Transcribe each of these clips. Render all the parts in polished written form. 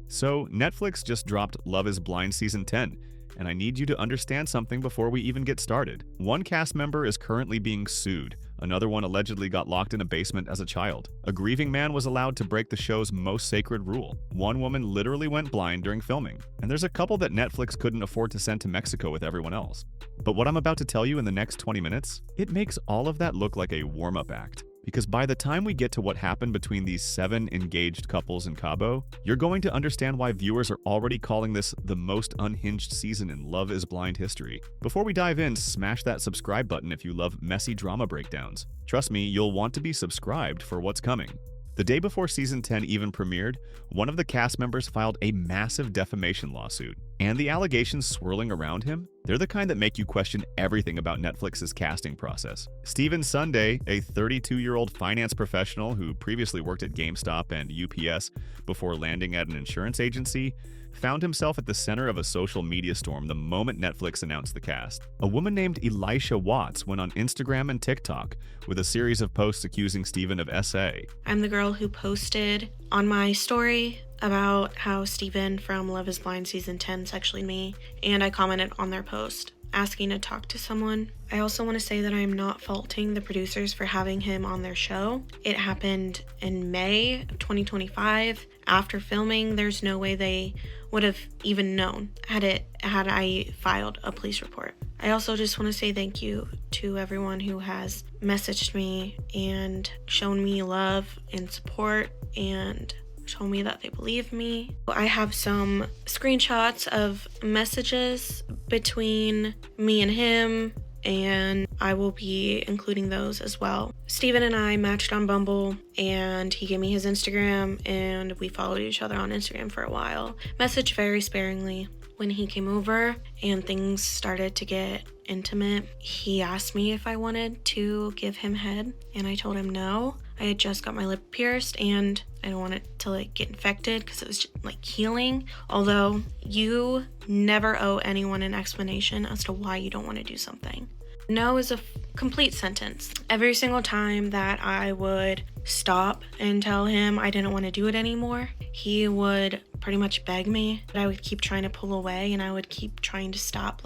So, Netflix just dropped Love is Blind Season 10, and I need you to understand something before we even get started. One cast member is currently being sued. Another one allegedly got locked in a basement as a child. A grieving man was allowed to break the show's most sacred rule. One woman literally went blind during filming. And there's a couple that Netflix couldn't afford to send to Mexico with everyone else. But what I'm about to tell you in the next 20 minutes, it makes all of that look like a warm-up act. Because by the time we get to what happened between these 7 engaged couples in Cabo, you're going to understand why viewers are already calling this the most unhinged season in Love is Blind history. Before we dive in, smash that subscribe button if you love messy drama breakdowns. Trust me, you'll want to be subscribed for what's coming. The day before Season 10 even premiered, one of the cast members filed a massive defamation lawsuit. And the allegations swirling around him, they're the kind that make you question everything about Netflix's casting process. Steven Sunday, a 32-year-old finance professional who previously worked at GameStop and UPS before landing at an insurance agency, found himself at the center of a social media storm the moment Netflix announced the cast. A woman named Elisha Watts went on Instagram and TikTok with a series of posts accusing Steven of SA. I'm the girl who posted on my story about how Steven from Love is Blind Season 10 sexually me, and I commented on their post asking to talk to someone. I also want to say that I am not faulting the producers for having him on their show. It happened in May of 2025. After filming, there's no way they would have even known had I filed a police report. I also just want to say thank you to everyone who has messaged me and shown me love and support and shown me that they believe me. I have some screenshots of messages between me and him, and I will be including those as well. Steven and I matched on Bumble, and he gave me his Instagram, and we followed each other on Instagram for a while. Messaged very sparingly. When he came over and things started to get intimate, he asked me if I wanted to give him head, and I told him no. I had just got my lip pierced and I don't want it to get infected because it was just, healing. Although you never owe anyone an explanation as to why you don't want to do something. No is a complete sentence. Every single time that I would stop and tell him I didn't want to do it anymore, he would pretty much beg me. But I would keep trying to pull away and I would keep trying to stop.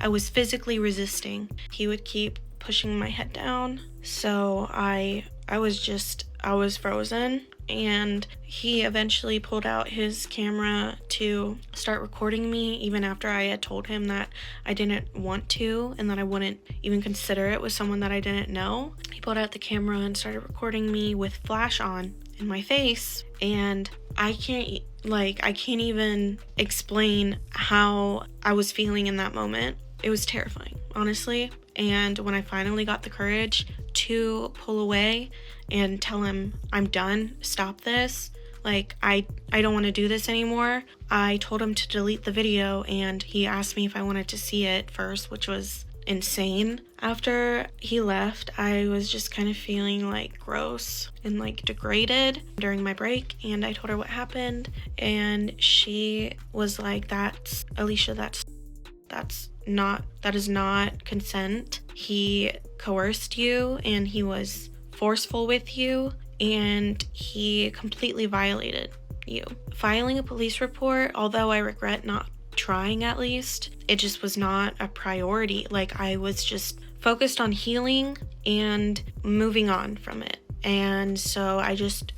I was physically resisting. He would keep pushing my head down. So I was frozen, and he eventually pulled out his camera to start recording me even after I had told him that I didn't want to and that I wouldn't even consider it with someone that I didn't know. He pulled out the camera and started recording me with flash on in my face, and I can't even explain how I was feeling in that moment. It was terrifying, honestly. And when I finally got the courage to pull away and tell him I'm done, stop this, I don't want to do this anymore, I told him to delete the video, and he asked me if I wanted to see it first, which was insane. After he left, I was just kind of feeling gross and degraded during my break, and I told her what happened, and she was like, "That's Alicia, that is not consent. He coerced you and he was forceful with you and he completely violated you." Filing a police report, although I regret not trying at least, it just was not a priority. I was just focused on healing and moving on from it. And so I just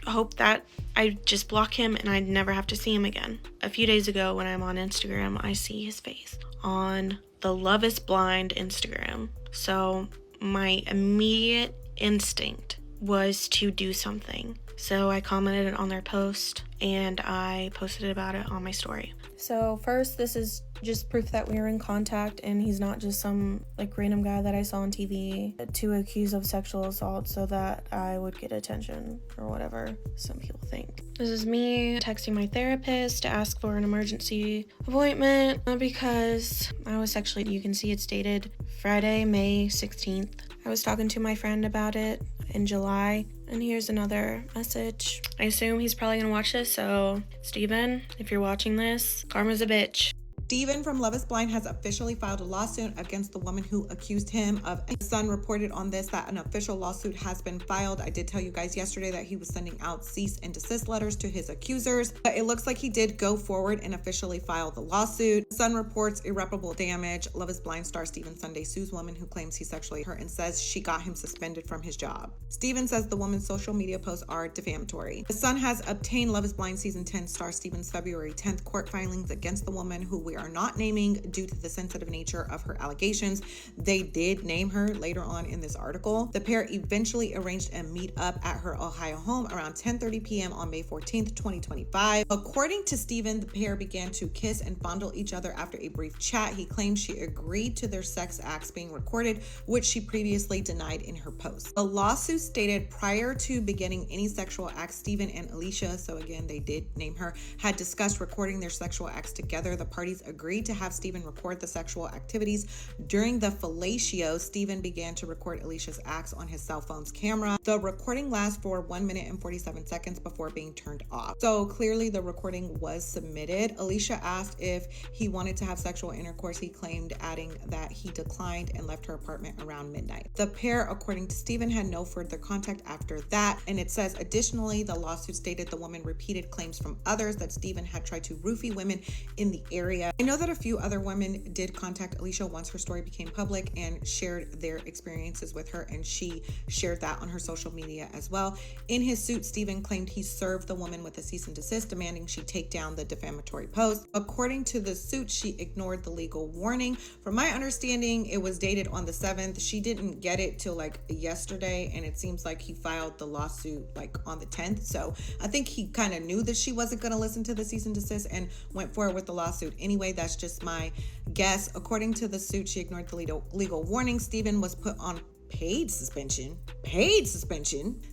hope that I just block him and I'd never have to see him again. A few days ago when I'm on Instagram, I see his face on the Love is Blind Instagram. So my immediate instinct was to do something. So I commented on their post and I posted about it on my story. So first, this is just proof that we were in contact and he's not just some random guy that I saw on TV to accuse of sexual assault so that I would get attention or whatever some people think. This is me texting my therapist to ask for an emergency appointment because I was you can see it's dated Friday, May 16th. I was talking to my friend about it in July, and here's another message. I assume he's probably gonna watch this, so Steven, if you're watching this, karma's a bitch. Steven from Love is Blind has officially filed a lawsuit against the woman who accused him of. The Sun reported on this that an official lawsuit has been filed. I did tell you guys yesterday that he was sending out cease and desist letters to his accusers, but it looks like he did go forward and officially file the lawsuit. The Sun reports irreparable damage. Love is Blind star Steven Sunday sues woman who claims he sexually hurt and says she got him suspended from his job. Steven says the woman's social media posts are defamatory. The Sun has obtained Love is Blind season 10 star Steven's February 10th court filings against the woman, who we are not naming due to the sensitive nature of her allegations. They did name her later on in this article. The pair eventually arranged a meet-up at her Ohio home around 10:30 p.m. on May 14th, 2025. According to Steven, the pair began to kiss and fondle each other after a brief chat. He claimed she agreed to their sex acts being recorded, which she previously denied in her post. The lawsuit stated prior to beginning any sexual acts, Steven and Elissa, so again they did name her, had discussed recording their sexual acts together. The parties agreed to have Steven record the sexual activities. During the fellatio, Steven began to record Elissa's acts on his cell phone's camera. The recording lasts for 1 minute and 47 seconds before being turned off. So clearly the recording was submitted. Elissa asked if he wanted to have sexual intercourse. He claimed, adding that he declined and left her apartment around midnight. The pair, according to Steven, had no further contact after that. And it says, additionally, the lawsuit stated the woman repeated claims from others that Steven had tried to roofie women in the area. I know that a few other women did contact Elissa once her story became public and shared their experiences with her, and she shared that on her social media as well. In his suit, Steven claimed he served the woman with a cease and desist, demanding she take down the defamatory post. According to the suit, she ignored the legal warning. From my understanding, it was dated on the 7th. She didn't get it till like yesterday, and it seems like he filed the lawsuit like on the 10th. So I think he kind of knew that she wasn't going to listen to the cease and desist and went forward with the lawsuit anyway. That's just my guess. According to the suit, she ignored the legal warning. Steven was put on paid suspension.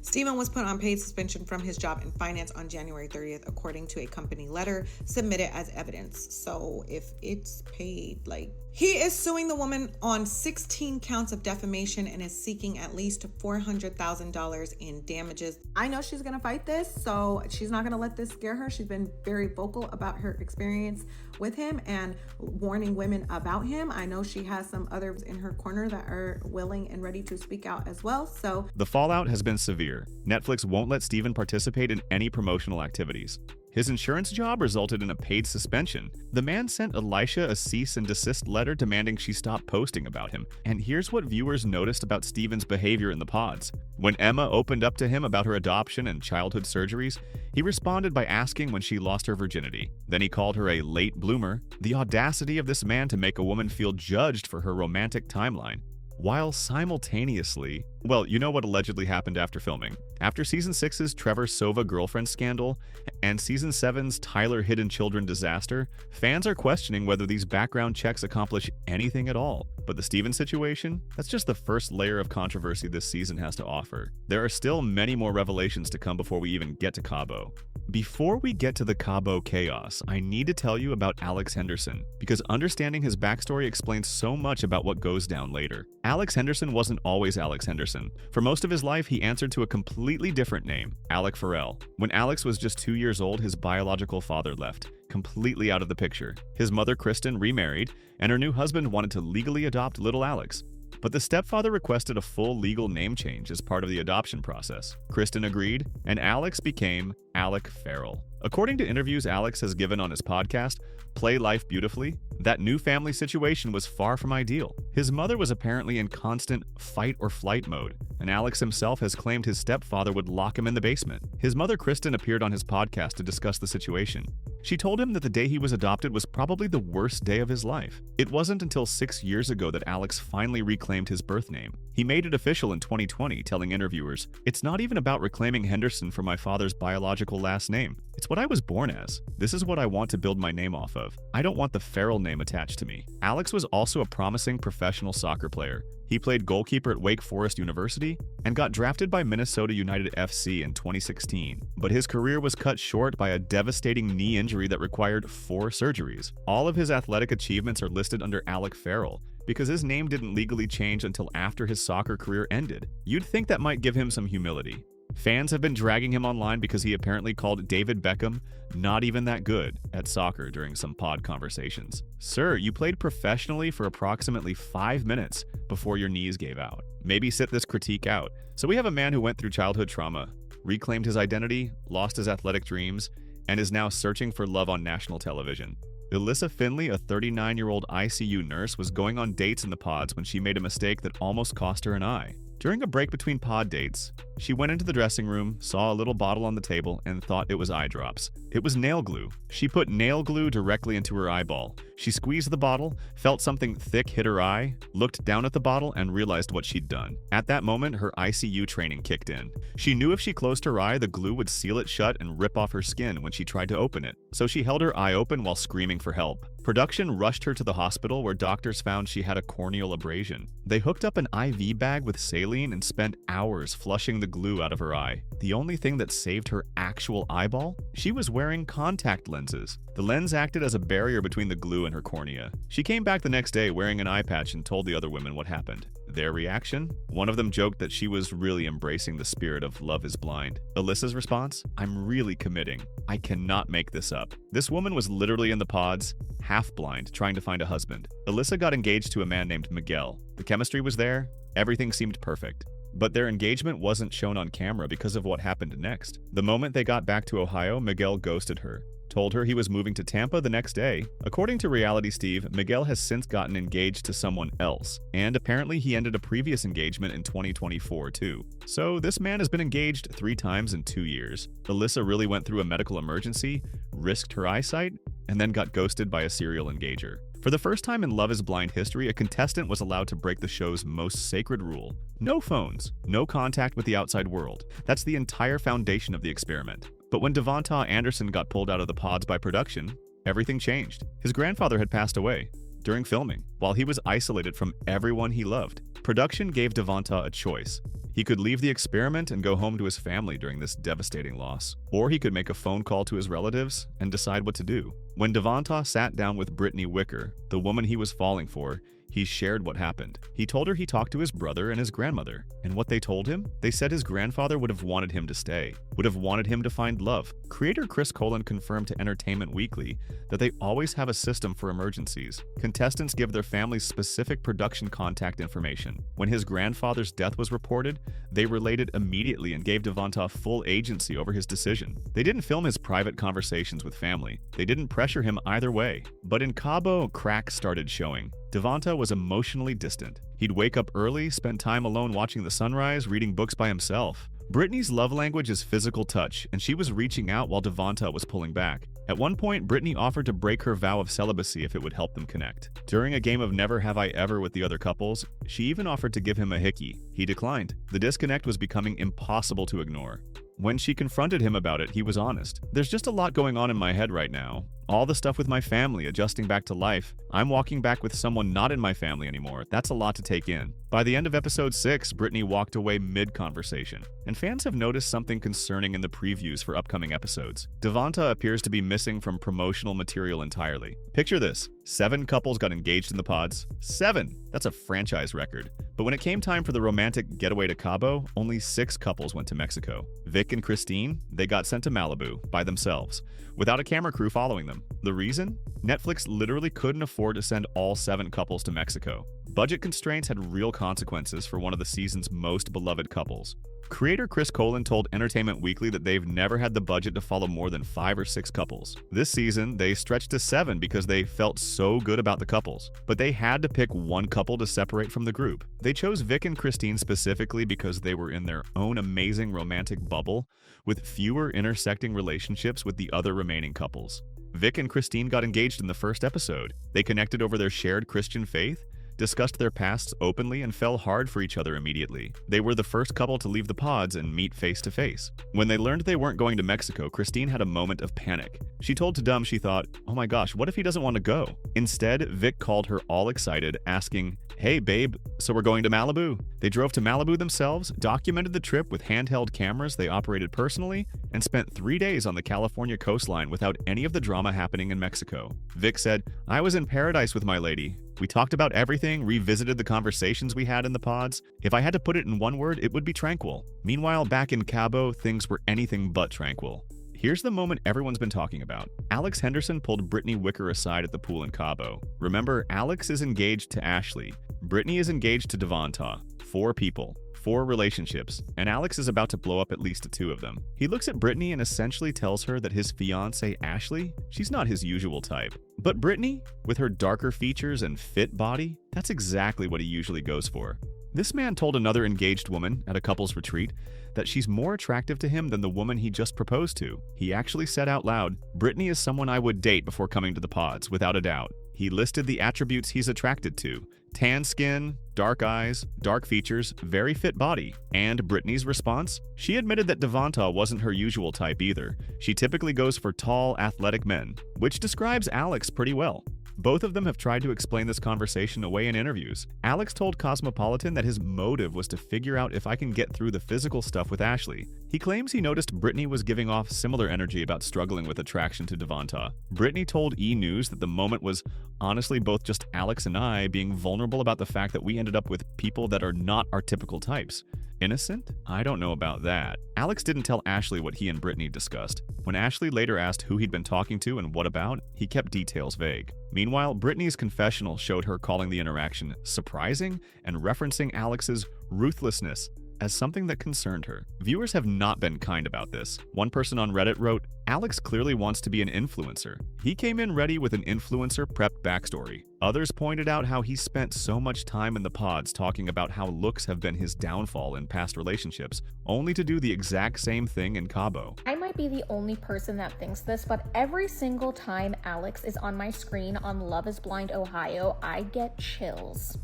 Steven was put on paid suspension from his job in finance on January 30th, according to a company letter submitted as evidence. So if it's paid, like, he is suing the woman on 16 counts of defamation and is seeking at least $400,000 in damages. I know she's gonna fight this, so she's not gonna let this scare her. She's been very vocal about her experience with him and warning women about him. I know she has some others in her corner that are willing and ready to speak out as well. So the fallout has been severe. Netflix won't let Steven participate in any promotional activities. His insurance job resulted in a paid suspension. The man sent Elissa a cease and desist letter demanding she stop posting about him. And here's what viewers noticed about Steven's behavior in the pods. When Emma opened up to him about her adoption and childhood surgeries, he responded by asking when she lost her virginity. Then he called her a late bloomer. The audacity of this man to make a woman feel judged for her romantic timeline, while simultaneously, well, you know what allegedly happened after filming. After Season 6's Trevor Sova girlfriend scandal and Season 7's Tyler hidden children disaster, fans are questioning whether these background checks accomplish anything at all. But the Steven situation? That's just the first layer of controversy this season has to offer. There are still many more revelations to come before we even get to Cabo. Before we get to the Cabo chaos, I need to tell you about Alex Henderson, because understanding his backstory explains so much about what goes down later. Alex Henderson wasn't always Alex Henderson. For most of his life, he answered to a completely different name, Alec Ferrell. When Alex was just 2 years old, his biological father left, completely out of the picture. His mother, Kristen, remarried, and her new husband wanted to legally adopt little Alex. But the stepfather requested a full legal name change as part of the adoption process. Kristen agreed, and Alex became Alec Ferrell. According to interviews Alex has given on his podcast, Play Life Beautifully, that new family situation was far from ideal. His mother was apparently in constant fight or flight mode, and Alex himself has claimed his stepfather would lock him in the basement. His mother, Kristen, appeared on his podcast to discuss the situation. She told him that the day he was adopted was probably the worst day of his life. It wasn't until 6 years ago that Alex finally reclaimed his birth name. He made it official in 2020, telling interviewers, "It's not even about reclaiming Henderson for my father's biological last name. It's what I was born as. This is what I want to build my name off of. I don't want the Ferrell name attached to me." Alex was also a promising professional soccer player. He played goalkeeper at Wake Forest University and got drafted by Minnesota United FC in 2016. But his career was cut short by a devastating knee injury that required 4 surgeries. All of his athletic achievements are listed under Alec Ferrell, because his name didn't legally change until after his soccer career ended. You'd think that might give him some humility. Fans have been dragging him online because he apparently called David Beckham not even that good at soccer during some pod conversations. Sir, you played professionally for approximately 5 minutes before your knees gave out. Maybe sit this critique out. So we have a man who went through childhood trauma, reclaimed his identity, lost his athletic dreams, and is now searching for love on national television. Elissa Finley, a 39-year-old ICU nurse, was going on dates in the pods when she made a mistake that almost cost her an eye. During a break between pod dates, she went into the dressing room, saw a little bottle on the table, and thought it was eye drops. It was nail glue. She put nail glue directly into her eyeball. She squeezed the bottle, felt something thick hit her eye, looked down at the bottle, and realized what she'd done. At that moment, her ICU training kicked in. She knew if she closed her eye, the glue would seal it shut and rip off her skin when she tried to open it. So she held her eye open while screaming for help. Production rushed her to the hospital where doctors found she had a corneal abrasion. They hooked up an IV bag with saline and spent hours flushing the glue out of her eye. The only thing that saved her actual eyeball? She was wearing contact lenses. The lens acted as a barrier between the glue and her cornea. She came back the next day wearing an eye patch and told the other women what happened. Their reaction? One of them joked that she was really embracing the spirit of Love is Blind. Elissa's response? I'm really committing. I cannot make this up. This woman was literally in the pods, half blind, trying to find a husband. Elissa got engaged to a man named Miguel. The chemistry was there. Everything seemed perfect. But their engagement wasn't shown on camera because of what happened next. The moment they got back to Ohio, Miguel ghosted her. Told her he was moving to Tampa the next day. According to Reality Steve, Miguel has since gotten engaged to someone else, and apparently he ended a previous engagement in 2024 too. So this man has been engaged 3 times in 2 years. Elissa really went through a medical emergency, risked her eyesight, and then got ghosted by a serial engager. For the first time in Love is Blind history, a contestant was allowed to break the show's most sacred rule. No phones, no contact with the outside world. That's the entire foundation of the experiment. But when Devonta Anderson got pulled out of the pods by production, everything changed. His grandfather had passed away during filming, while he was isolated from everyone he loved. Production gave Devonta a choice. He could leave the experiment and go home to his family during this devastating loss, or he could make a phone call to his relatives and decide what to do. When Devonta sat down with Brittany Wicker, the woman he was falling for, he shared what happened. He told her he talked to his brother and his grandmother. And what they told him? They said his grandfather would have wanted him to stay, would have wanted him to find love. Creator Chris Colin confirmed to Entertainment Weekly that they always have a system for emergencies. Contestants give their families specific production contact information. When his grandfather's death was reported, they relayed immediately and gave Devonta full agency over his decision. They didn't film his private conversations with family. They didn't pressure him either way. But in Cabo, cracks started showing. Devonta was emotionally distant. He'd wake up early, spend time alone watching the sunrise, reading books by himself. Brittany's love language is physical touch, and she was reaching out while Devonta was pulling back. At one point, Brittany offered to break her vow of celibacy if it would help them connect. During a game of Never Have I Ever with the other couples, she even offered to give him a hickey. He declined. The disconnect was becoming impossible to ignore. When she confronted him about it, he was honest. There's just a lot going on in my head right now. All the stuff with my family, adjusting back to life. I'm walking back with someone not in my family anymore. That's a lot to take in. By the end of episode 6, Brittany walked away mid-conversation. And fans have noticed something concerning in the previews for upcoming episodes. Devonta appears to be missing from promotional material entirely. Picture this. 7 couples got engaged in the pods. 7! That's a franchise record. But when it came time for the romantic getaway to Cabo, only 6 couples went to Mexico. Vic and Christine, they got sent to Malibu by themselves, without a camera crew following them. The reason? Netflix literally couldn't afford to send all 7 couples to Mexico. Budget constraints had real consequences for one of the season's most beloved couples. Creator Chris Colin told Entertainment Weekly that they've never had the budget to follow more than 5 or 6 couples. This season, they stretched to 7 because they felt so good about the couples. But they had to pick one couple to separate from the group. They chose Vic and Christine specifically because they were in their own amazing romantic bubble, with fewer intersecting relationships with the other remaining couples. Vic and Christine got engaged in the first episode. They connected over their shared Christian faith, discussed their pasts openly, and fell hard for each other immediately. They were the first couple to leave the pods and meet face to face. When they learned they weren't going to Mexico, Christine had a moment of panic. She told Tudum she thought, oh my gosh, what if he doesn't want to go? Instead, Vic called her all excited, asking, hey babe, so we're going to Malibu? They drove to Malibu themselves, documented the trip with handheld cameras they operated personally, and spent 3 days on the California coastline without any of the drama happening in Mexico. Vic said, I was in paradise with my lady. We talked about everything, revisited the conversations we had in the pods. If I had to put it in one word, it would be tranquil. Meanwhile, back in Cabo, things were anything but tranquil. Here's the moment everyone's been talking about. Alex Henderson pulled Brittany Wicker aside at the pool in Cabo. Remember, Alex is engaged to Ashley. Brittany is engaged to Devonta. 4 people. 4 relationships, and Alex is about to blow up at least 2 of them. He looks at Brittany and essentially tells her that his fiancée Ashley, she's not his usual type. But Brittany, with her darker features and fit body, that's exactly what he usually goes for. This man told another engaged woman at a couple's retreat that she's more attractive to him than the woman he just proposed to. He actually said out loud, "Brittany is someone I would date before coming to the pods, without a doubt." He listed the attributes he's attracted to: tan skin, dark eyes, dark features, very fit body. And Brittany's response? She admitted that Devonta wasn't her usual type either. She typically goes for tall, athletic men, which describes Alex pretty well. Both of them have tried to explain this conversation away in interviews. Alex told Cosmopolitan that his motive was to figure out if I can get through the physical stuff with Ashley. He claims he noticed Brittany was giving off similar energy about struggling with attraction to Devonta. Brittany told E! News that the moment was honestly both just Alex and I being vulnerable about the fact that we ended up with people that are not our typical types. Innocent? I don't know about that. Alex didn't tell Ashley what he and Brittany discussed. When Ashley later asked who he'd been talking to and what about, he kept details vague. Meanwhile, Brittany's confessional showed her calling the interaction surprising and referencing Alex's ruthlessness as something that concerned her. Viewers have not been kind about this. One person on Reddit wrote, "Alex clearly wants to be an influencer. He came in ready with an influencer prepped backstory." Others pointed out how he spent so much time in the pods talking about how looks have been his downfall in past relationships, only to do the exact same thing in Cabo. I might be the only person that thinks this, but every single time Alex is on my screen on Love is Blind Ohio, I get chills.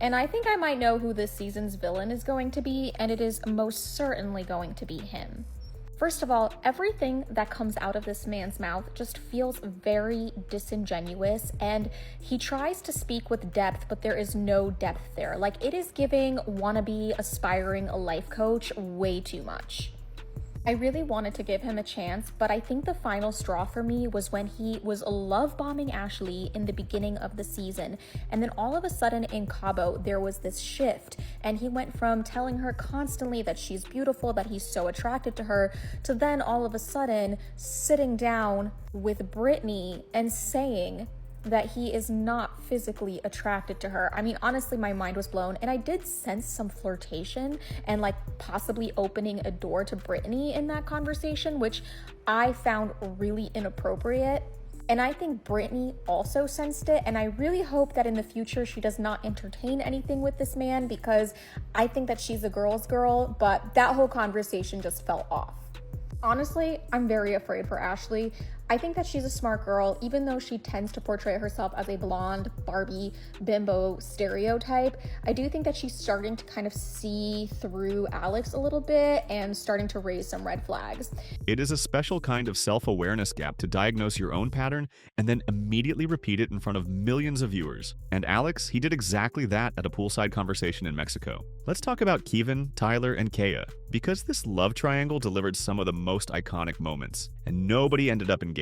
And I think I might know who this season's villain is going to be, and it is most certainly going to be him. First of all, everything that comes out of this man's mouth just feels very disingenuous, and he tries to speak with depth, but there is no depth there. Like, it is giving wannabe aspiring life coach way too much. I really wanted to give him a chance, but I think the final straw for me was when he was love bombing Ashley in the beginning of the season, and then all of a sudden in Cabo there was this shift, and he went from telling her constantly that she's beautiful, that he's so attracted to her, to then all of a sudden sitting down with Brittany and saying that he is not physically attracted to her. I mean, honestly, my mind was blown, and I did sense some flirtation and like possibly opening a door to Brittany in that conversation, which I found really inappropriate. And I think Brittany also sensed it, and I really hope that in the future she does not entertain anything with this man, because I think that she's a girl's girl, but that whole conversation just fell off. Honestly, I'm very afraid for Ashley. I think that she's a smart girl, even though she tends to portray herself as a blonde, Barbie, bimbo stereotype. I do think that she's starting to kind of see through Alex a little bit and starting to raise some red flags. It is a special kind of self-awareness gap to diagnose your own pattern and then immediately repeat it in front of millions of viewers. And Alex, he did exactly that at a poolside conversation in Mexico. Let's talk about Kevan, Tyler, and Keya, because this love triangle delivered some of the most iconic moments, and nobody ended up engaged.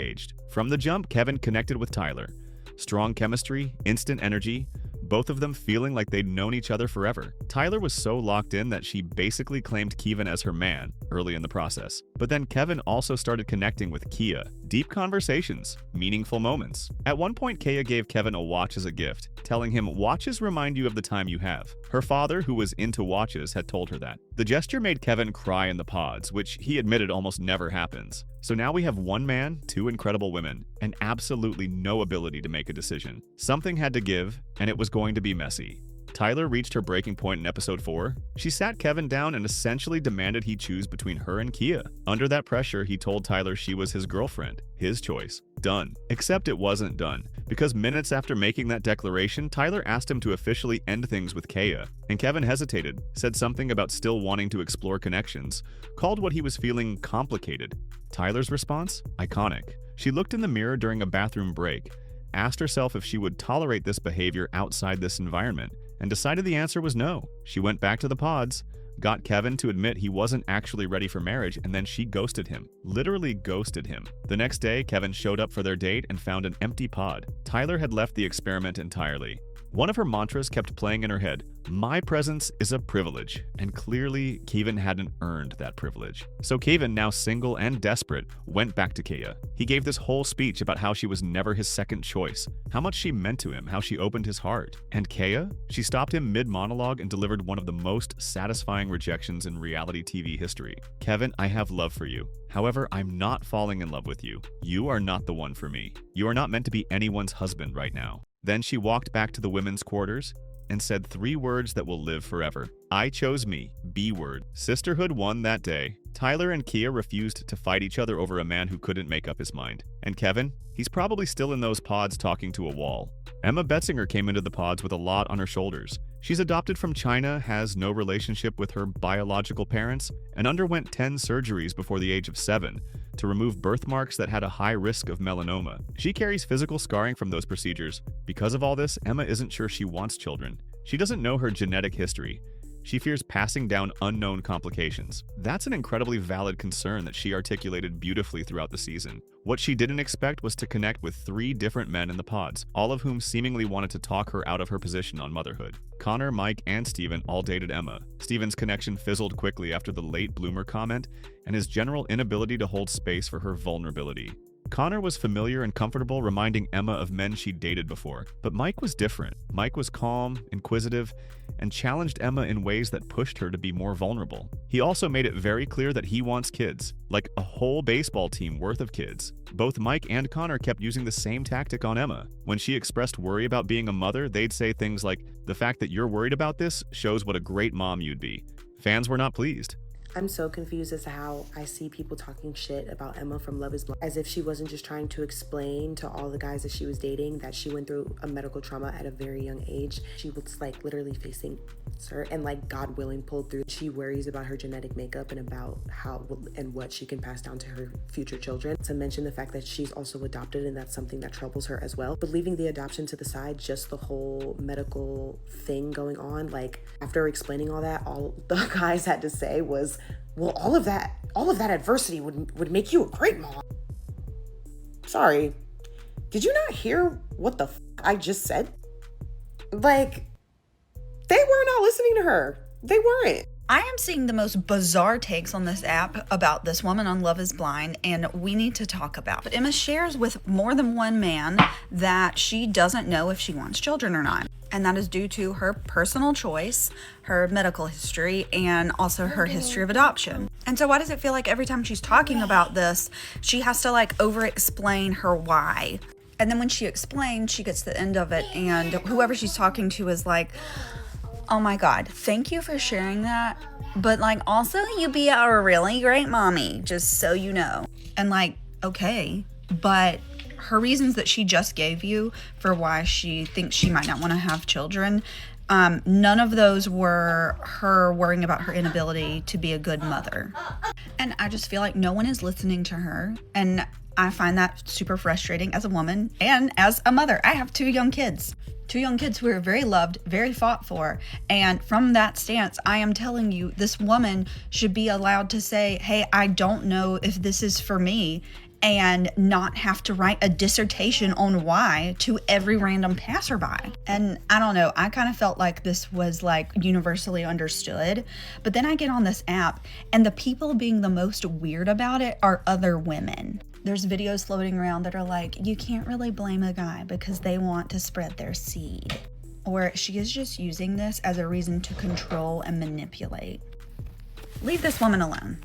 From the jump, Kevan connected with Tyler. Strong chemistry, instant energy, both of them feeling like they'd known each other forever. Tyler was so locked in that she basically claimed Kevan as her man early in the process. But then Kevan also started connecting with Keya. Deep conversations, meaningful moments. At one point, Keya gave Kevan a watch as a gift, telling him, "Watches remind you of the time you have." Her father, who was into watches, had told her that. The gesture made Kevan cry in the pods, which he admitted almost never happens. So now we have one man, 2 incredible women, and absolutely no ability to make a decision. Something had to give, and it was going to be messy. Tyler reached her breaking point in episode 4. She sat Kevan down and essentially demanded he choose between her and Keya. Under that pressure, he told Tyler she was his girlfriend. His choice. Done. Except it wasn't done, because minutes after making that declaration, Tyler asked him to officially end things with Keya. And Kevan hesitated, said something about still wanting to explore connections, called what he was feeling complicated. Tyler's response? Iconic. She looked in the mirror during a bathroom break, asked herself if she would tolerate this behavior outside this environment, and decided the answer was no. She went back to the pods, got Kevan to admit he wasn't actually ready for marriage, and then she ghosted him. Literally ghosted him. The next day, Kevan showed up for their date and found an empty pod. Tyler had left the experiment entirely. One of her mantras kept playing in her head: my presence is a privilege, and clearly Kevan hadn't earned that privilege. So Kevan, now single and desperate, went back to Keya. He gave this whole speech about how she was never his second choice, how much she meant to him, how she opened his heart. And Keya? She stopped him mid-monologue and delivered one of the most satisfying rejections in reality TV history. Kevan, I have love for you. However, I'm not falling in love with you. You are not the one for me. You are not meant to be anyone's husband right now. Then she walked back to the women's quarters and said 3 words that will live forever. I chose me, B word. Sisterhood won that day. Tyler and Keya refused to fight each other over a man who couldn't make up his mind. And Kevan? He's probably still in those pods talking to a wall. Emma Betsinger came into the pods with a lot on her shoulders. She's adopted from China, has no relationship with her biological parents, and underwent 10 surgeries before the age of 7 to remove birthmarks that had a high risk of melanoma. She carries physical scarring from those procedures. Because of all this, Emma isn't sure she wants children. She doesn't know her genetic history. She fears passing down unknown complications. That's an incredibly valid concern that she articulated beautifully throughout the season. What she didn't expect was to connect with 3 different men in the pods, all of whom seemingly wanted to talk her out of her position on motherhood. Connor, Mike, and Steven all dated Emma. Steven's connection fizzled quickly after the late bloomer comment and his general inability to hold space for her vulnerability. Connor was familiar and comfortable reminding Emma of men she'd dated before, but Mike was different. Mike was calm, inquisitive, and challenged Emma in ways that pushed her to be more vulnerable. He also made it very clear that he wants kids, like a whole baseball team worth of kids. Both Mike and Connor kept using the same tactic on Emma. When she expressed worry about being a mother, they'd say things like, "The fact that you're worried about this shows what a great mom you'd be." Fans were not pleased. I'm so confused as to how I see people talking shit about Emma from Love is Blind, as if she wasn't just trying to explain to all the guys that she was dating that she went through a medical trauma at a very young age. She was like literally facing cancer and like God willing pulled through. She worries about her genetic makeup and about how and what she can pass down to her future children. To mention the fact that she's also adopted, and that's something that troubles her as well. But leaving the adoption to the side, just the whole medical thing going on, like after explaining all that, all the guys had to say was, well, all of that adversity would make you a great mom. Sorry, did you not hear what the I just said? Like, they were not listening to her. They weren't. I am seeing the most bizarre takes on this app about this woman on Love is Blind, and we need to talk about it. Emma shares with more than one man that she doesn't know if she wants children or not. And that is due to her personal choice, her medical history, and also her history of adoption. And so why does it feel like every time she's talking about this, she has to like over-explain her why? And then when she explains, she gets to the end of it, and whoever she's talking to is like, oh my God, thank you for sharing that. But like, also you be a really great mommy, just so you know. And like, okay, but her reasons that she just gave you for why she thinks she might not want to have children, none of those were her worrying about her inability to be a good mother. And I just feel like no one is listening to her. And I find that super frustrating as a woman and as a mother. I have 2 young kids. 2 young kids who are very loved, very fought for. And from that stance, I am telling you, this woman should be allowed to say, hey, I don't know if this is for me, and not have to write a dissertation on why to every random passerby. And I don't know, I kind of felt like this was like universally understood. But then I get on this app, and the people being the most weird about it are other women. There's videos floating around that are like, you can't really blame a guy because they want to spread their seed. Or she is just using this as a reason to control and manipulate. Leave this woman alone.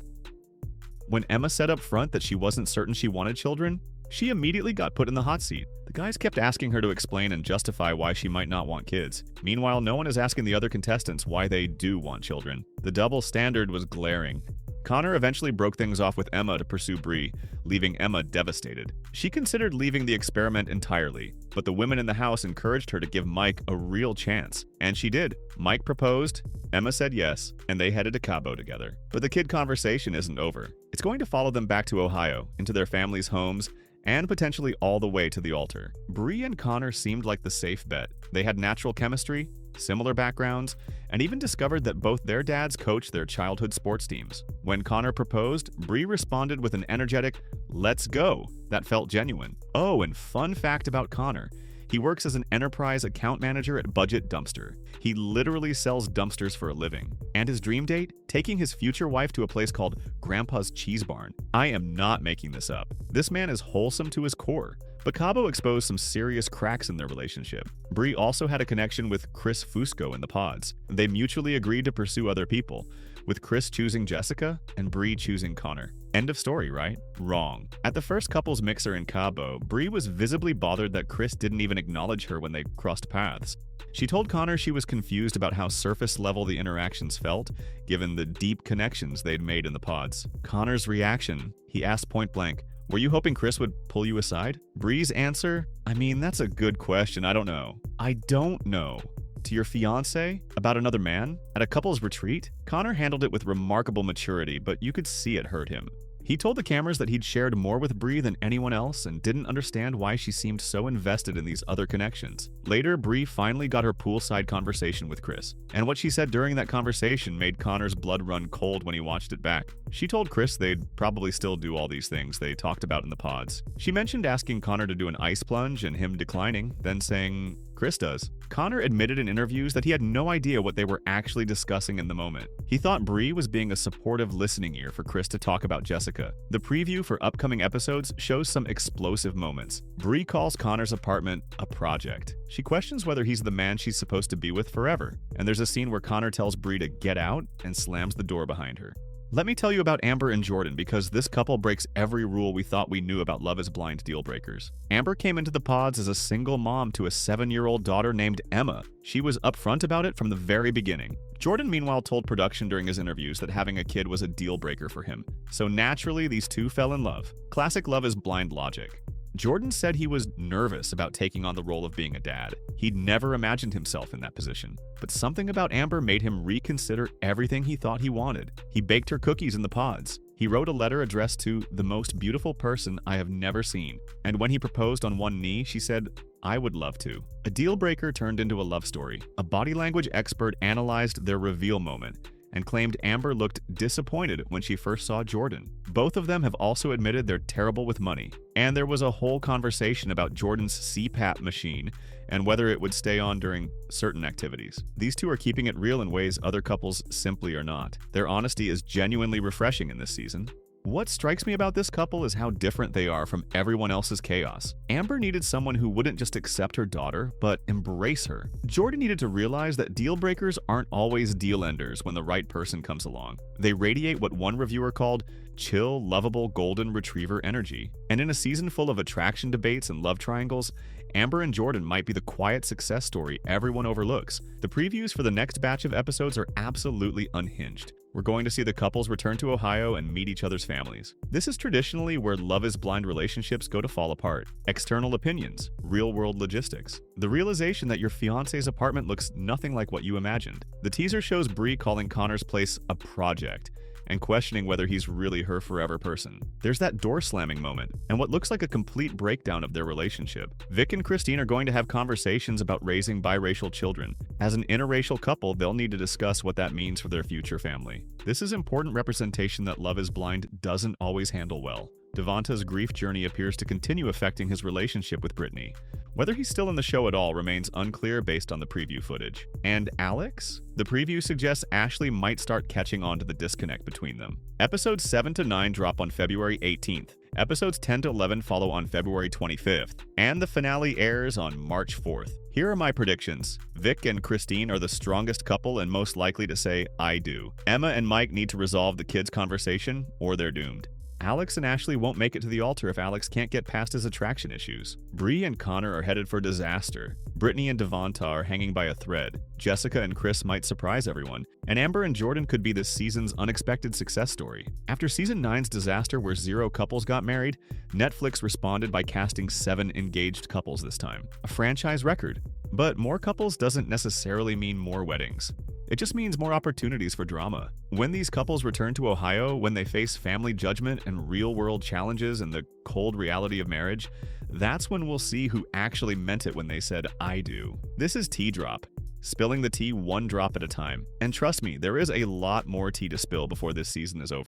When Emma said up front that she wasn't certain she wanted children, she immediately got put in the hot seat. The guys kept asking her to explain and justify why she might not want kids. Meanwhile, no one is asking the other contestants why they do want children. The double standard was glaring. Connor eventually broke things off with Emma to pursue Bri, leaving Emma devastated. She considered leaving the experiment entirely, but the women in the house encouraged her to give Mike a real chance. And she did. Mike proposed, Emma said yes, and they headed to Cabo together. But the kid conversation isn't over. It's going to follow them back to Ohio, into their families' homes, and potentially all the way to the altar. Bri and Connor seemed like the safe bet. They had natural chemistry, similar backgrounds, and even discovered that both their dads coached their childhood sports teams. When Connor proposed, Bri responded with an energetic, "Let's go," that felt genuine. Oh, and fun fact about Connor. He works as an enterprise account manager at Budget Dumpster. He literally sells dumpsters for a living. And his dream date? Taking his future wife to a place called Grandpa's Cheese Barn. I am not making this up. This man is wholesome to his core. But Cabo exposed some serious cracks in their relationship. Bri also had a connection with Chris Fusco in the pods. They mutually agreed to pursue other people, with Chris choosing Jessica and Bri choosing Connor. End of story, right? Wrong. At the first couples mixer in Cabo, Bri was visibly bothered that Chris didn't even acknowledge her when they crossed paths. She told Connor she was confused about how surface level the interactions felt, given the deep connections they'd made in the pods. Connor's reaction, he asked point blank, "Were you hoping Chris would pull you aside?" Bri's answer, "I mean, that's a good question, I don't know." I don't know. To your fiancé? About another man? At a couple's retreat? Connor handled it with remarkable maturity, but you could see it hurt him. He told the cameras that he'd shared more with Bri than anyone else and didn't understand why she seemed so invested in these other connections. Later, Bri finally got her poolside conversation with Chris, and what she said during that conversation made Connor's blood run cold when he watched it back. She told Chris they'd probably still do all these things they talked about in the pods. She mentioned asking Connor to do an ice plunge and him declining, then saying, "Chris does." Connor admitted in interviews that he had no idea what they were actually discussing in the moment. He thought Bri was being a supportive listening ear for Chris to talk about Jessica. The preview for upcoming episodes shows some explosive moments. Bri calls Connor's apartment a project. She questions whether he's the man she's supposed to be with forever. And there's a scene where Connor tells Bri to get out and slams the door behind her. Let me tell you about Amber and Jordan because this couple breaks every rule we thought we knew about Love is Blind deal breakers. Amber came into the pods as a single mom to a 7-year-old daughter named Emma. She was upfront about it from the very beginning. Jordan, meanwhile, told production during his interviews that having a kid was a deal breaker for him. So naturally, these two fell in love. Classic Love is Blind logic. Jordan said he was nervous about taking on the role of being a dad. He'd never imagined himself in that position. But something about Amber made him reconsider everything he thought he wanted. He baked her cookies in the pods. He wrote a letter addressed to the most beautiful person I have never seen. And when he proposed on one knee, she said, "I would love to." A deal breaker turned into a love story. A body language expert analyzed their reveal moment and claimed Amber looked disappointed when she first saw Jordan. Both of them have also admitted they're terrible with money. And there was a whole conversation about Jordan's CPAP machine and whether it would stay on during certain activities. These two are keeping it real in ways other couples simply are not. Their honesty is genuinely refreshing in this season. What strikes me about this couple is how different they are from everyone else's chaos. Amber needed someone who wouldn't just accept her daughter, but embrace her. Jordan needed to realize that deal breakers aren't always deal enders when the right person comes along. They radiate what one reviewer called chill, lovable, golden retriever energy. And in a season full of attraction debates and love triangles, Amber and Jordan might be the quiet success story everyone overlooks. The previews for the next batch of episodes are absolutely unhinged. We're going to see the couples return to Ohio and meet each other's families. This is traditionally where Love is Blind relationships go to fall apart. External opinions, real-world logistics. The realization that your fiancé's apartment looks nothing like what you imagined. The teaser shows Bri calling Connor's place a project and questioning whether he's really her forever person. There's that door slamming moment, and what looks like a complete breakdown of their relationship. Vic and Christine are going to have conversations about raising biracial children. As an interracial couple, they'll need to discuss what that means for their future family. This is important representation that Love is Blind doesn't always handle well. Devonta's grief journey appears to continue affecting his relationship with Brittany. Whether he's still in the show at all remains unclear based on the preview footage. And Alex? The preview suggests Ashley might start catching on to the disconnect between them. Episodes 7 to 9 drop on February 18th. Episodes 10 to 11 follow on February 25th. And the finale airs on March 4th. Here are my predictions. Vic and Christine are the strongest couple and most likely to say, "I do." Emma and Mike need to resolve the kids' conversation, or they're doomed. Alex and Ashley won't make it to the altar if Alex can't get past his attraction issues. Bri and Connor are headed for disaster. Brittany and Devonta are hanging by a thread. Jessica and Chris might surprise everyone. And Amber and Jordan could be this season's unexpected success story. After season 9's disaster where 0 couples got married, Netflix responded by casting 7 engaged couples this time. A franchise record. But more couples doesn't necessarily mean more weddings. It just means more opportunities for drama. When these couples return to Ohio, when they face family judgment and real-world challenges and the cold reality of marriage, that's when we'll see who actually meant it when they said, "I do." This is Tea Drop. Spilling the tea one drop at a time. And trust me, there is a lot more tea to spill before this season is over.